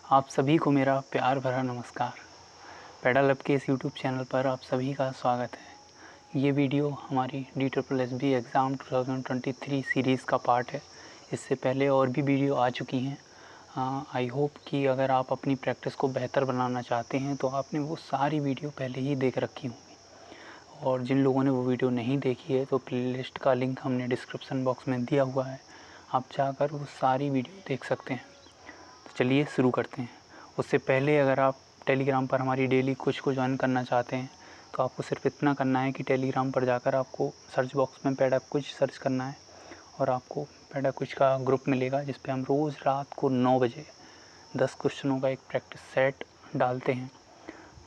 आप सभी को मेरा प्यार भरा नमस्कार। पेडल अप के इस यूट्यूब चैनल पर आप सभी का स्वागत है। ये वीडियो हमारी DSSB एग्ज़ाम 2023 सीरीज़ का पार्ट है। इससे पहले और भी वीडियो आ चुकी हैं। आई होप कि अगर आप अपनी प्रैक्टिस को बेहतर बनाना चाहते हैं तो आपने वो सारी वीडियो पहले ही देख रखी होंगी, और जिन लोगों ने वो वीडियो नहीं देखी है तो प्लेलिस्ट का लिंक हमने डिस्क्रिप्शन बॉक्स में दिया हुआ है, आप जाकर वो सारी वीडियो देख सकते हैं। तो चलिए शुरू करते हैं। उससे पहले अगर आप टेलीग्राम पर हमारी डेली कुछ को ज्वाइन करना चाहते हैं तो आपको सिर्फ इतना करना है कि टेलीग्राम पर जाकर आपको सर्च बॉक्स में पेडा कुछ सर्च करना है और आपको पेडा कुछ का ग्रुप मिलेगा, जिस पे हम रोज़ रात को 9 बजे 10 क्वेश्चनों का एक प्रैक्टिस सेट डालते हैं,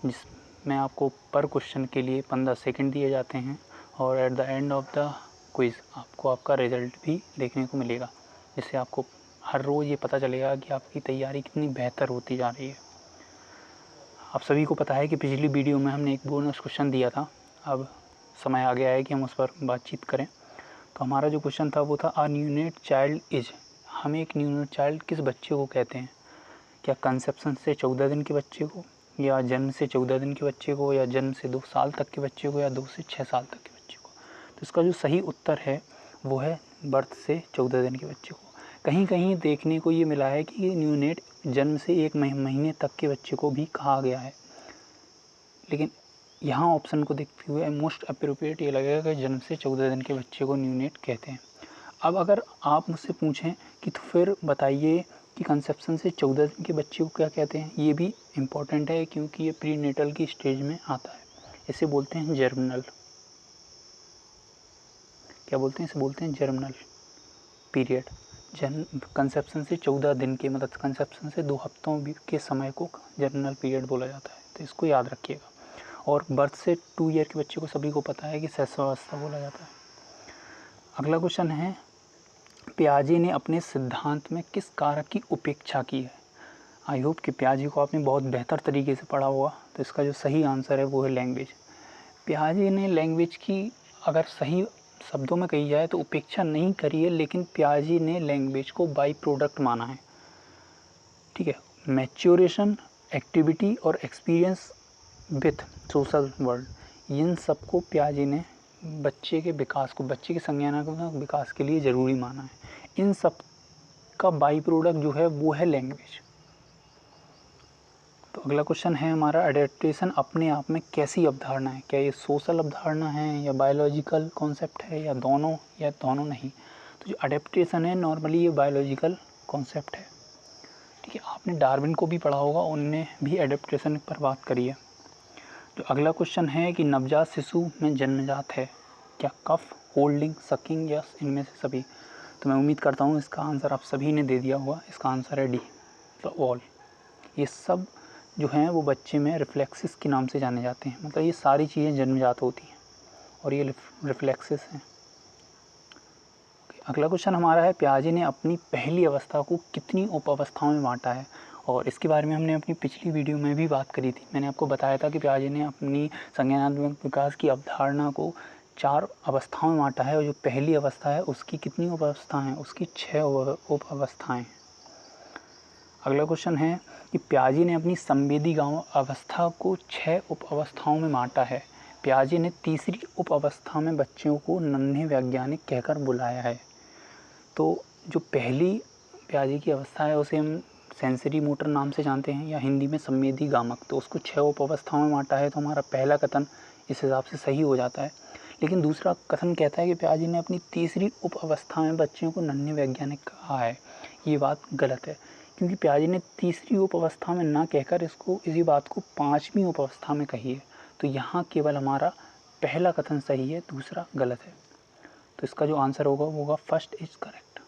जिसमें आपको पर क्वेश्चन के लिए 15 सेकंड दिए जाते हैं और at the end of the quiz आपको आपका रिज़ल्ट भी देखने को मिलेगा, जिससे आपको हर रोज़ ये पता चलेगा कि आपकी तैयारी कितनी बेहतर होती जा रही है। आप सभी को पता है कि पिछली वीडियो में हमने एक बोनस क्वेश्चन दिया था। अब समय आ गया है कि हम उस पर बातचीत करें। तो हमारा जो क्वेश्चन था वो था अ न्यूनेट चाइल्ड इज। हम एक न्यूनेट चाइल्ड किस बच्चे को कहते हैं? क्या कंसेप्शन से 14 दिन के बच्चे को, या जन्म से 14 दिन के बच्चे को, या जन्म से 2 साल तक के बच्चे को, या 2 से 6 साल तक के बच्चे को? तो इसका जो सही उत्तर है वो है बर्थ से 14 दिन के बच्चे को। कहीं कहीं देखने को ये मिला है कि न्यूनेट जन्म से 1 महीने तक के बच्चे को भी कहा गया है, लेकिन यहाँ ऑप्शन को देखते हुए मोस्ट अप्रोप्रिएट ये लगेगा कि जन्म से 14 दिन के बच्चे को न्यूनेट कहते हैं। अब अगर आप मुझसे पूछें कि तो फिर बताइए कि कंसेप्शन से 14 दिन के बच्चे को क्या कहते हैं, ये भी इम्पॉर्टेंट है क्योंकि ये प्री नेटल की स्टेज में आता है। इसे बोलते हैं जर्मिनल। क्या बोलते हैं? इसे बोलते हैं जर्मिनल पीरियड। जन्म कंसेप्शन से 14 दिन के, मतलब कंसेप्शन से 2 हफ्तों के समय को जर्मिनल पीरियड बोला जाता है, तो इसको याद रखिएगा। और बर्थ से 2 ईयर के बच्चे को सभी को पता है कि शैशवावस्था बोला जाता है। अगला क्वेश्चन है, पियाजे ने अपने सिद्धांत में किस कारक की उपेक्षा की है? आई होप कि पियाजे को आपने बहुत बेहतर तरीके से पढ़ा होगा। तो इसका जो सही आंसर है वो है लैंग्वेज। पियाजे ने लैंग्वेज की, अगर सही शब्दों में कही जाए तो उपेक्षा नहीं करी है, लेकिन पियाजे ने लैंग्वेज को बाई प्रोडक्ट माना है। ठीक है, मैच्योरेशन, एक्टिविटी और एक्सपीरियंस विथ सोशल वर्ल्ड, इन सबको पियाजे ने बच्चे के विकास को, बच्चे के संज्ञानात्मक विकास के लिए ज़रूरी माना है। इन सब का बाई प्रोडक्ट जो है वो है लैंग्वेज। तो अगला क्वेश्चन है हमारा, एडेप्टेशन अपने आप में कैसी अवधारणा है? क्या ये सोशल अवधारणा है या बायोलॉजिकल कॉन्सेप्ट है, या दोनों नहीं? तो जो एडेप्टेशन है नॉर्मली ये बायोलॉजिकल कॉन्सेप्ट है। ठीक है, आपने डार्विन को भी पढ़ा होगा, उनने भी एडेप्टेशन पर बात करी है। जो अगला क्वेश्चन है कि नवजात शिशु में जन्मजात है, क्या कफ, होल्डिंग, सकिंग या इनमें से सभी? तो मैं उम्मीद करता हूँ इसका आंसर आप सभी ने दे दिया होगा। इसका आंसर है डी, मतलब ऑल। ये सब जो हैं वो बच्चे में रिफ्लेक्सेस के नाम से जाने जाते हैं, मतलब ये सारी चीज़ें जन्मजात होती हैं और ये रिफ्लेक्सेस हैं। अगला क्वेश्चन हमारा है, पियाजे ने अपनी पहली अवस्था को कितनी उप अवस्थाओं में बांटा है? और इसके बारे में हमने अपनी पिछली वीडियो में भी बात करी थी। मैंने आपको बताया था कि पियाजे ने अपनी संज्ञानात्मक विकास की अवधारणा को 4 अवस्थाओं में बांटा है, और जो पहली अवस्था है उसकी कितनी उप अवस्थाएँ हैं? उसकी 6 उप अवस्थाएँ हैं। अगला क्वेश्चन है कि पियाजे ने अपनी संवेदी अवस्था को 6 उप अवस्थाओं में बांटा है। पियाजे ने तीसरी उप अवस्था में बच्चों को नन्हे वैज्ञानिक कहकर बुलाया है। तो जो पहली पियाजे की अवस्था है उसे हम सेंसरी मोटर नाम से जानते हैं, या हिंदी में संवेदी गामक। तो उसको 6 उप अवस्थाओं में बांटा है, तो हमारा पहला कथन इस हिसाब से सही हो जाता है। लेकिन दूसरा कथन कहता है कि पियाजे ने अपनी तीसरी उप अवस्था में बच्चों को नन्हे वैज्ञानिक कहा है। ये बात गलत है, क्योंकि पियाजे ने तीसरी उप अवस्था में ना कहकर इसी बात को 5वीं उप अवस्था में कही है। तो यहाँ केवल हमारा पहला कथन सही है, दूसरा गलत है। तो इसका जो आंसर होगा वो होगा फर्स्ट इज करेक्ट।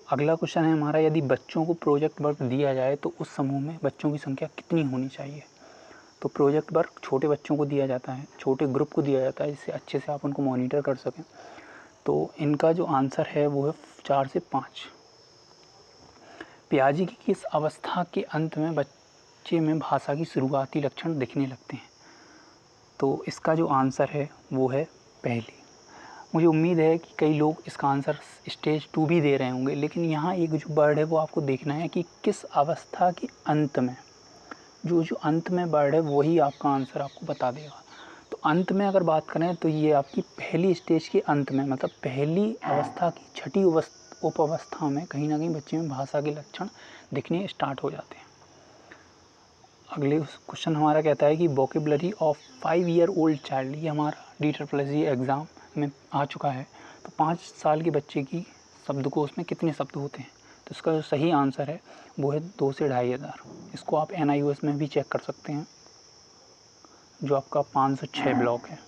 अगला क्वेश्चन है हमारा, यदि बच्चों को प्रोजेक्ट वर्क दिया जाए तो उस समूह में बच्चों की संख्या कितनी होनी चाहिए? तो प्रोजेक्ट वर्क छोटे बच्चों को दिया जाता है, छोटे ग्रुप को दिया जाता है, जिससे अच्छे से आप उनको मॉनिटर कर सकें। तो इनका जो आंसर है वो है 4 से 5। पियाजे की किस अवस्था के अंत में बच्चे में भाषा की शुरुआती लक्षण दिखने लगते हैं? तो इसका जो आंसर है वो है पहली। मुझे उम्मीद है कि कई लोग इसका आंसर स्टेज 2 भी दे रहे होंगे, लेकिन यहाँ एक जो बर्ड है वो आपको देखना है कि किस अवस्था के अंत में, जो अंत में बर्ड है वही आपका आंसर आपको बता देगा। तो अंत में अगर बात करें तो ये आपकी पहली स्टेज के अंत में, मतलब पहली अवस्था की छठी उप अवस्था में कहीं ना कहीं बच्चे में भाषा के लक्षण दिखने स्टार्ट हो जाते हैं। अगले क्वेश्चन हमारा कहता है कि vocabulary of 5 year old child, ये हमारा DSSB एग्ज़ाम में आ चुका है। तो 5 साल के बच्चे की शब्दकोश में कितने शब्द होते हैं? तो इसका जो सही आंसर है वो है 2 से 2500। इसको आप NIOS में भी चेक कर सकते हैं, जो आपका 506 ब्लॉक है।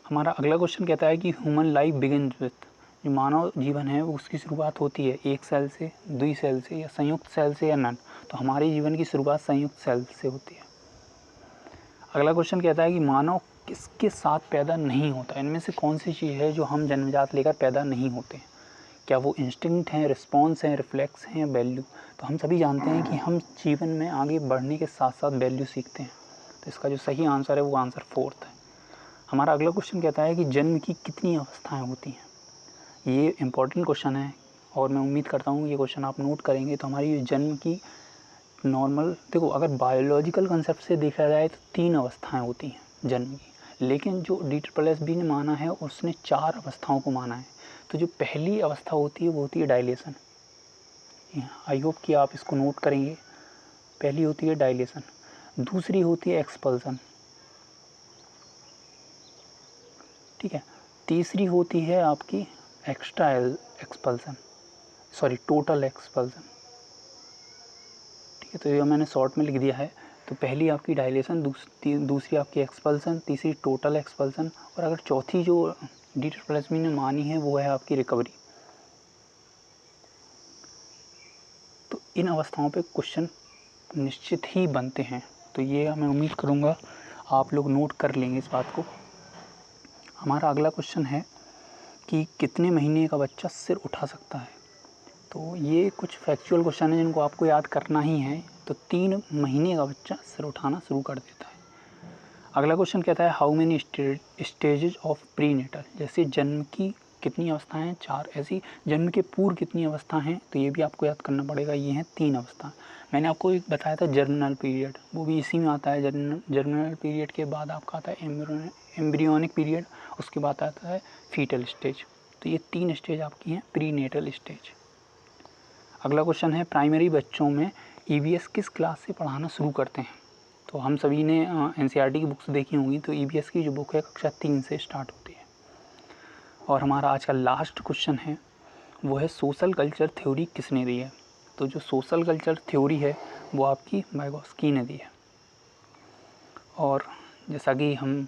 हमारा अगला क्वेश्चन कहता है कि ह्यूमन लाइफ बिगिन्स विथ, जो मानव जीवन है वो उसकी शुरुआत होती है एक सेल से, 2 सेल से, या संयुक्त सेल से, या नन। तो हमारे जीवन की शुरुआत संयुक्त सेल से होती है। अगला क्वेश्चन कहता है कि मानव किसके साथ पैदा नहीं होता? इनमें से कौन सी चीज़ है जो हम जन्मजात लेकर पैदा नहीं होते हैं? क्या वो इंस्टिंक्ट हैं, रिस्पॉन्स हैं, रिफ्लेक्स हैं, या वैल्यू? तो हम सभी जानते हैं कि हम जीवन में आगे बढ़ने के साथ साथ वैल्यू सीखते हैं। तो इसका जो सही आंसर है वो आंसर 4 है। हमारा अगला क्वेश्चन कहता है कि जन्म की कितनी अवस्थाएं होती हैं? ये इम्पॉर्टेंट क्वेश्चन है और मैं उम्मीद करता हूँ ये क्वेश्चन आप नोट करेंगे। तो हमारी जन्म की नॉर्मल, देखो अगर बायोलॉजिकल कंसेप्ट से देखा जाए तो 3 अवस्थाएं होती हैं जन्म की, लेकिन जो DSSB ने माना है उसने 4 अवस्थाओं को माना है। तो जो पहली अवस्था होती है वो होती है डायलेशन। आई होप कि आप इसको नोट करेंगे। पहली होती है डायलेशन, दूसरी होती है एक्सपल्सन, ठीक है, तीसरी होती है आपकी extra expulsion, sorry total expulsion, ठीक है। तो ये मैंने शॉर्ट में लिख दिया है। तो पहली आपकी डायलेशन, दूसरी आपकी एक्सपल्सन, तीसरी टोटल एक्सपल्सन, और अगर चौथी जो DSSB ने मानी है वो है आपकी रिकवरी। तो इन अवस्थाओं पे क्वेश्चन निश्चित ही बनते हैं। तो ये मैं उम्मीद करूँगा आप लोग नोट कर लेंगे इस बात को। हमारा अगला क्वेश्चन है कि कितने महीने का बच्चा सिर उठा सकता है? तो ये कुछ फैक्चुअल क्वेश्चन है जिनको आपको याद करना ही है। तो 3 महीने का बच्चा सिर उठाना शुरू कर देता है। अगला क्वेश्चन कहता है how many stages of prenatal, जैसे जन्म की कितनी अवस्थाएं हैं? 4। ऐसी जन्म के पूर्व कितनी अवस्था हैं? तो ये भी आपको याद करना पड़ेगा। ये हैं 3 अवस्था। मैंने आपको एक बताया था जर्मिनल पीरियड, वो भी इसी में आता है। जर्मिनल पीरियड के बाद आपका आता है एम्ब्रियोनिक पीरियड, उसके बाद आता है फीटल स्टेज। तो ये 3 स्टेज आपकी हैं प्री नेटल स्टेज। अगला क्वेश्चन है प्राइमरी बच्चों में EVS किस क्लास से पढ़ाना शुरू करते हैं? तो हम सभी ने NCERT की बुक्स देखी होंगी। तो EVS की जो बुक है कक्षा 3 से स्टार्ट होती है। और हमारा आज का लास्ट क्वेश्चन है वो है सोशल कल्चर थ्योरी किसने दी है? तो जो सोशल कल्चर थ्योरी है वो आपकी वाइगोत्स्की ने दी है। और जैसा कि हम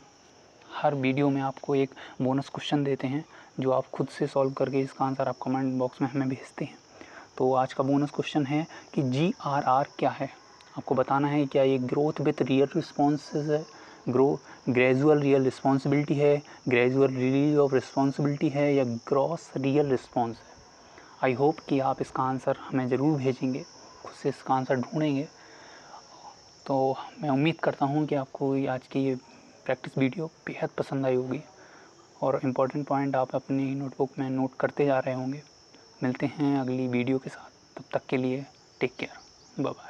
हर वीडियो में आपको एक बोनस क्वेश्चन देते हैं जो आप खुद से सॉल्व करके इसका आंसर आप कमेंट बॉक्स में हमें भेजते हैं। तो आज का बोनस क्वेश्चन है कि GRR क्या है? आपको बताना है क्या ये ग्रोथ विथ रियल रिस्पॉन्सेज है, ग्रेजुअल रियल रिस्पॉन्सिबिलिटी है, ग्रेजुअल रिलीज ऑफ रिस्पॉन्सिबिलिटी है, या ग्रॉस रियल रिस्पॉन्स है। आई होप कि आप इसका आंसर हमें ज़रूर भेजेंगे, खुद से इसका आंसर ढूंढेंगे। तो मैं उम्मीद करता हूँ कि आपको आज की ये प्रैक्टिस वीडियो बेहद पसंद आई होगी और इम्पॉर्टेंट पॉइंट आप अपनी नोटबुक में नोट करते जा रहे होंगे। मिलते हैं अगली वीडियो के साथ, तब तक के लिए टेक केयर, बाय बाय।